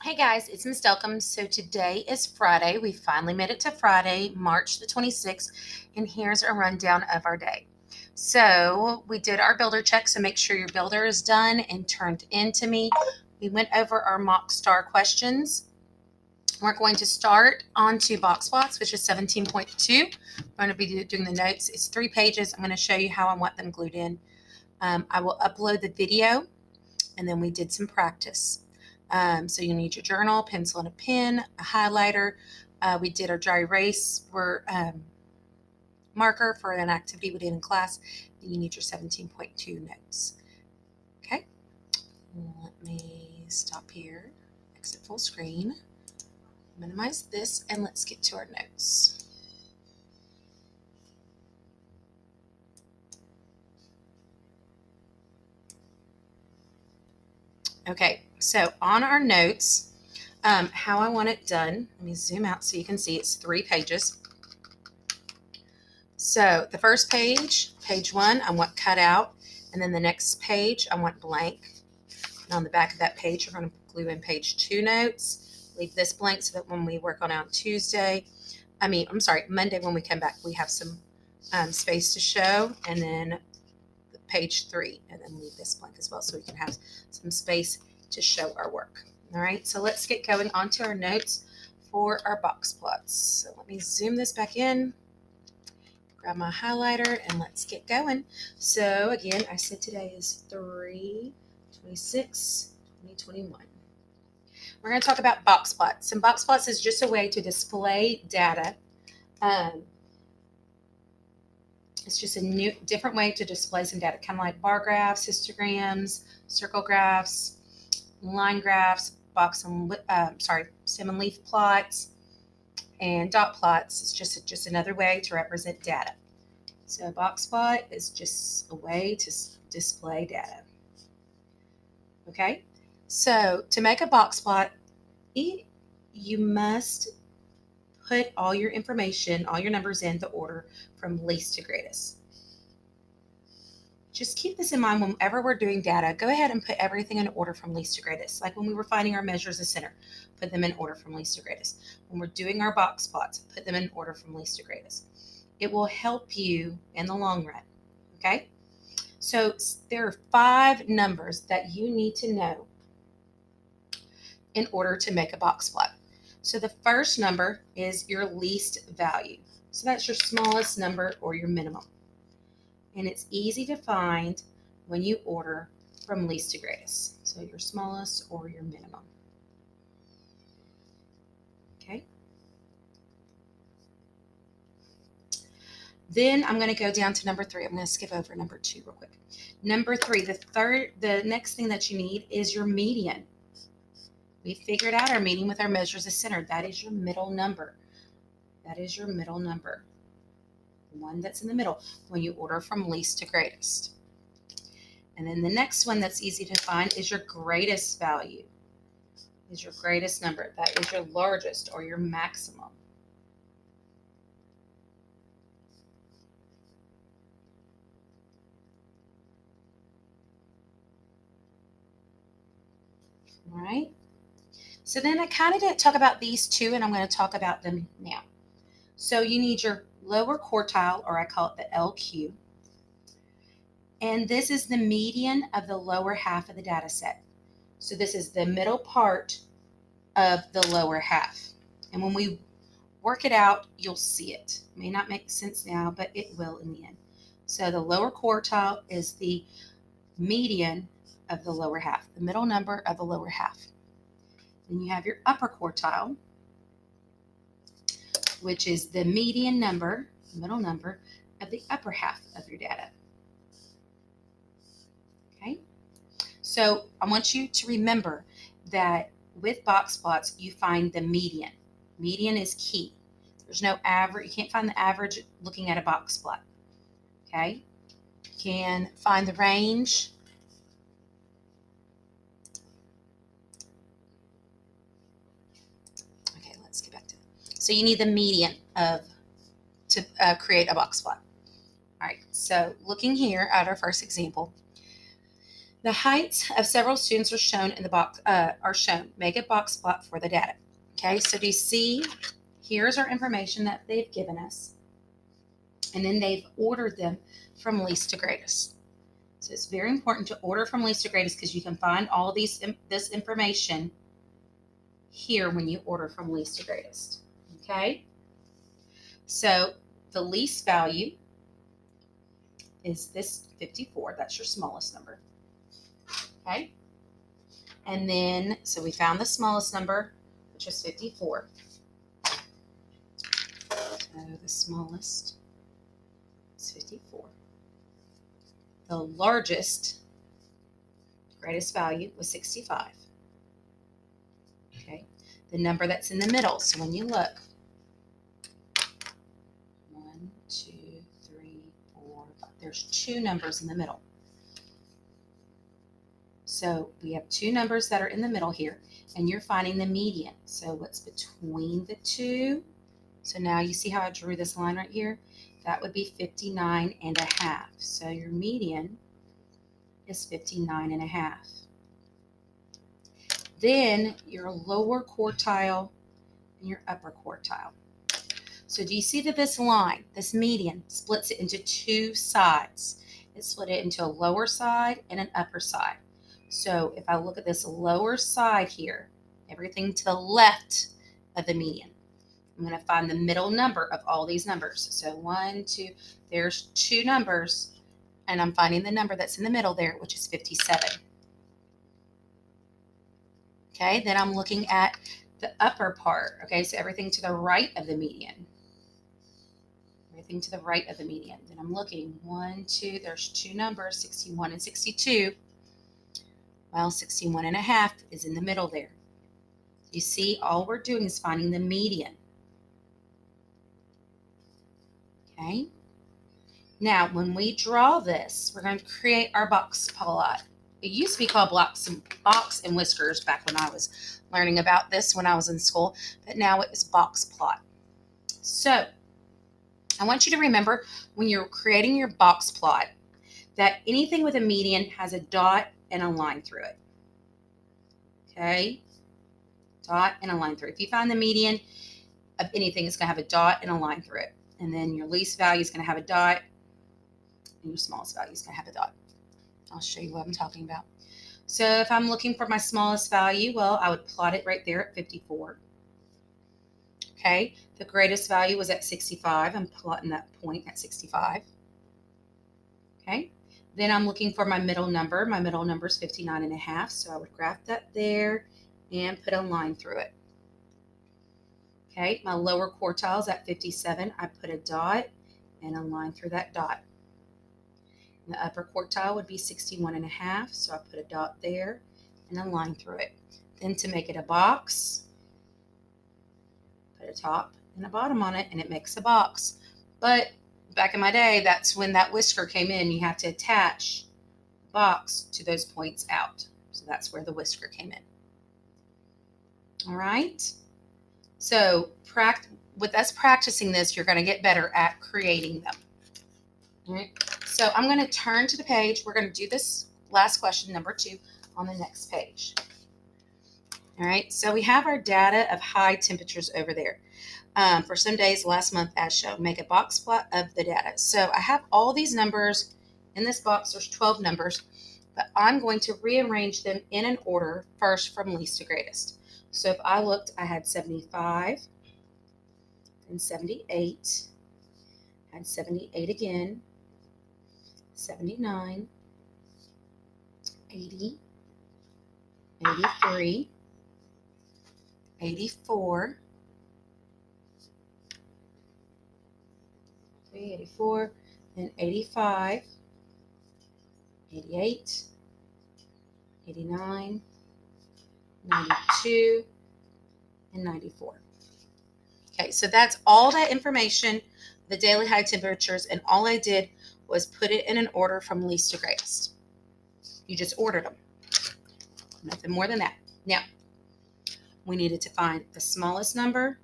Hey guys, it's Miss Delcambre. So today is Friday. We finally made it to Friday, March the 26th, and here's a rundown of our day. So we did our builder check, so make sure your builder is done and turned in to me. We went over our mock star questions. We're going to start on to box plots, which is 17.2. I'm going to be doing the notes. It's 3 pages. I'm going to show you how I want them glued in. I will upload the video, and then we did some practice. So you need your journal, pencil and a pen, a highlighter. We did our dry erase marker for an activity we did in class. Then you need your 17.2 notes. Okay, let me stop here, exit full screen, minimize this, and let's get to our notes. Okay, so on our notes, how I want it done, let me zoom out so you can see it's 3 pages. So the first page, page 1, I want cut out, and then the next page, I want blank. And on the back of that page, we're going to glue in page 2 notes. Leave this blank so that when we work on Monday when we come back, we have some space to show, and then page 3, and then leave this blank as well so we can have some space to show our work. All right, so let's get going onto our notes for our box plots. So let me zoom this back in, grab my highlighter, and let's get going. So again, I said today is 3/26/2021. We're going to talk about box plots. And box plots is just a way to display data. It's just a different way to display some data, kind of like bar graphs, histograms, circle graphs, line graphs, stem and leaf plots, and dot plots. It's just another way to represent data. So a box plot is just a way to display data. Okay, so to make a box plot, you must put all your information, all your numbers in the order from least to greatest. Just keep this in mind whenever we're doing data. Go ahead and put everything in order from least to greatest. Like when we were finding our measures of center, put them in order from least to greatest. When we're doing our box plots, put them in order from least to greatest. It will help you in the long run. Okay? So there are 5 numbers that you need to know in order to make a box plot. So the first number is your least value. So that's your smallest number or your minimum. And it's easy to find when you order from least to greatest. So your smallest or your minimum. Okay. Then I'm going to go down to number 3. I'm going to skip over number 2 real quick. Number 3, the next thing that you need is your median. We figured out our median with our measures of center. That is your middle number. That is your middle number. The one that's in the middle when you order from least to greatest. And then the next one that's easy to find is your greatest value. Is your greatest number. That is your largest or your maximum. All right. So then I kind of didn't talk about these 2, and I'm going to talk about them now. So you need your lower quartile, or I call it the LQ. And this is the median of the lower half of the data set. So this is the middle part of the lower half. And when we work it out, you'll see it. It may not make sense now, but it will in the end. So the lower quartile is the median of the lower half, the middle number of the lower half. Then you have your upper quartile, which is the median number, middle number, of the upper half of your data. Okay? So I want you to remember that with box plots, you find the median. Median is key. There's no average. You can't find the average looking at a box plot. Okay? You can find the range. Okay, let's get back to it. So you need the median to create a box plot. All right, so looking here at our first example, The heights of several students are shown in the box. Make a box plot for the data. Okay, so do you see? Here's our information that they've given us, and then they've ordered them from least to greatest. So it's very important to order from least to greatest because you can find all of this information here when you order from least to greatest. Okay, so the least value is this 54. That's your smallest number. Okay, and then so we found the smallest number, which is 54. So the smallest is 54. The largest, greatest value was 65. Okay, the number that's in the middle. So when you look, 1, 2, 3, 4, 5. There's 2 numbers in the middle. So we have 2 numbers that are in the middle here, and you're finding the median. So what's between the 2? So now you see how I drew this line right here? That would be 59.5. So your median is 59.5. Then your lower quartile and your upper quartile. So do you see that this line, this median, splits it into 2 sides? It split it into a lower side and an upper side. So if I look at this lower side here, everything to the left of the median, I'm going to find the middle number of all these numbers. So 1, 2, there's 2 numbers, and I'm finding the number that's in the middle there, which is 57. Okay, then I'm looking at the upper part. Okay, so everything to the right of the median. Everything to the right of the median. Then I'm looking, 1, 2, there's 2 numbers, 61 and 62. Well, 61.5 is in the middle there. You see, all we're doing is finding the median. Okay. Now, when we draw this, we're going to create our box plot. It used to be called box and whiskers back when I was learning about this when I was in school, but now it is box plot. So I want you to remember when you're creating your box plot that anything with a median has a dot and a line through it. Okay? Dot and a line through it. If you find the median of anything, it's going to have a dot and a line through it. And then your least value is going to have a dot, and your smallest value is going to have a dot. I'll show you what I'm talking about. So if I'm looking for my smallest value, well, I would plot it right there at 54. Okay, the greatest value was at 65. I'm plotting that point at 65. Okay, then I'm looking for my middle number. My middle number is 59.5, so I would graph that there and put a line through it. Okay, my lower quartile is at 57. I put a dot and a line through that dot. The upper quartile would be 61.5, so I put a dot there and a line through it. Then to make it a box, put a top and a bottom on it, and it makes a box. But back in my day, that's when that whisker came in. You have to attach the box to those points out. So that's where the whisker came in. All right. So with us practicing this, you're going to get better at creating them. All right. So I'm going to turn to the page. We're going to do this last question, number 2, on the next page. All right. So we have our data of high temperatures over there for some days last month as shown. Make a box plot of the data. So I have all these numbers in this box. There's 12 numbers, but I'm going to rearrange them in an order first from least to greatest. So if I looked, I had 75 and 78, had 78 again, 79, 80, 83, 84, 84, then 85, 88, 89, 92, and 94. Okay, so that's all that information, the daily high temperatures, and all I did was put it in an order from least to greatest. You just ordered them. Nothing more than that. Now, we needed to find the smallest number.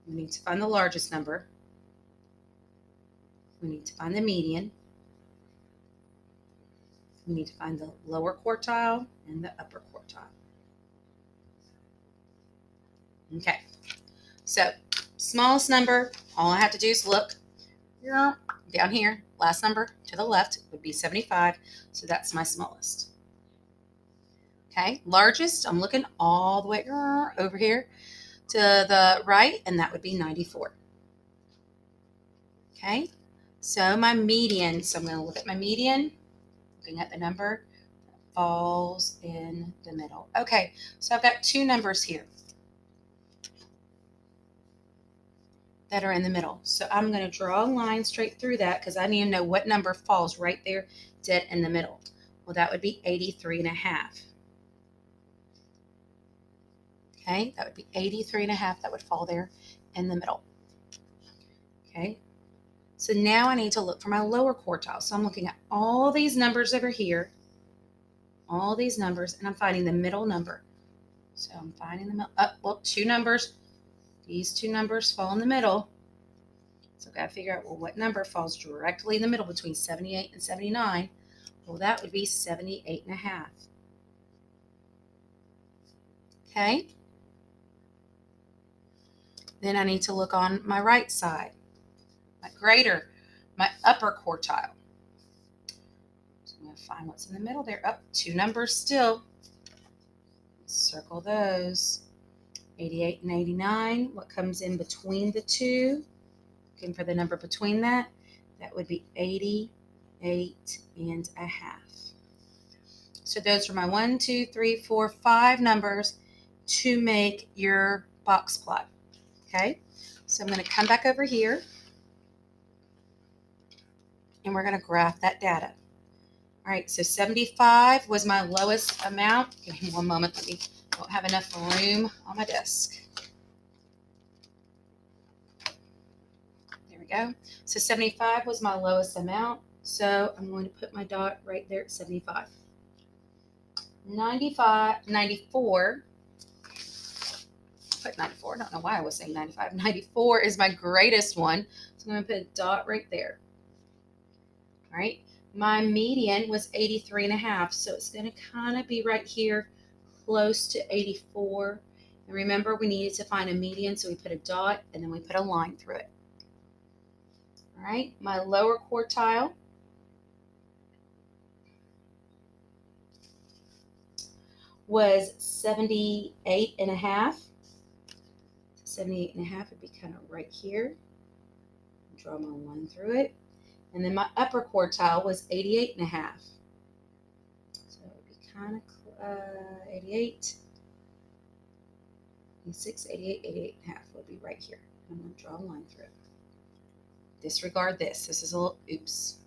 We need to find the largest number. We need to find the median. We need to find the lower quartile and the upper quartile. Okay, so smallest number, all I have to do is look down here. Last number to the left would be 75, so that's my smallest. Okay, largest, I'm looking all the way over here to the right, and that would be 94. Okay, so my median, so I'm going to look at my median, looking at the number that falls in the middle. Okay, so I've got two numbers here that are in the middle. So I'm going to draw a line straight through that because I need to know what number falls right there dead in the middle. Well, that would be 83.5. Okay, that would be 83.5 that would fall there in the middle. Okay, so now I need to look for my lower quartile. So I'm looking at all these numbers over here, all these numbers, and I'm finding the middle number. So I'm finding the middle. Well, two numbers. These two numbers fall in the middle. So I've got to figure out, well, what number falls directly in the middle between 78 and 79? Well, that would be 78.5. Okay. Then I need to look on my right side, my upper quartile. So I'm going to find what's in the middle there. Two numbers still. Circle those. 88 and 89. What comes in between the two? Looking for the number between that. That would be 88.5. So those are my 1, 2, 3, 4, 5 numbers to make your box plot. Okay, so I'm going to come back over here and we're going to graph that data. All right, so 75 was my lowest amount. Give me one moment. I don't have enough room on my desk. There we go. So 75 was my lowest amount. So I'm going to put my dot right there at 75. 94. Put 94. I don't know why I was saying 95. 94 is my greatest one. So I'm going to put a dot right there. All right. My median was 83.5. So it's going to kind of be right here close to 84. And remember, we needed to find a median. So we put a dot and then we put a line through it. All right. My lower quartile was 78.5. 78.5 would be kind of right here. Draw my line through it. And then my upper quartile was 88.5. So it would be kind of 88, 86, 88, 88.5 would be right here. I'm going to draw a line through it. Disregard this. This is a little oops.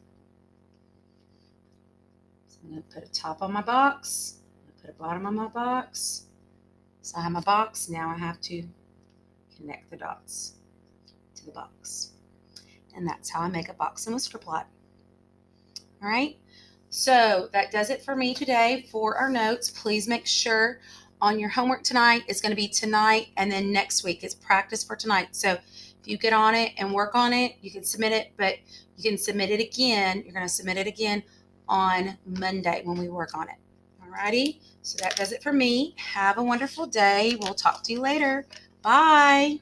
So I'm going to put a top on my box. I'm going to put a bottom on my box. So I have my box. Now I have to connect the dots to the box. And that's how I make a box and whisker plot. All right. So that does it for me today for our notes. Please make sure on your homework tonight, it's going to be tonight, and then next week is practice for tonight. So if you get on it and work on it, you can submit it, but you can submit it again. You're going to submit it again on Monday when we work on it. All righty. So that does it for me. Have a wonderful day. We'll talk to you later. Bye.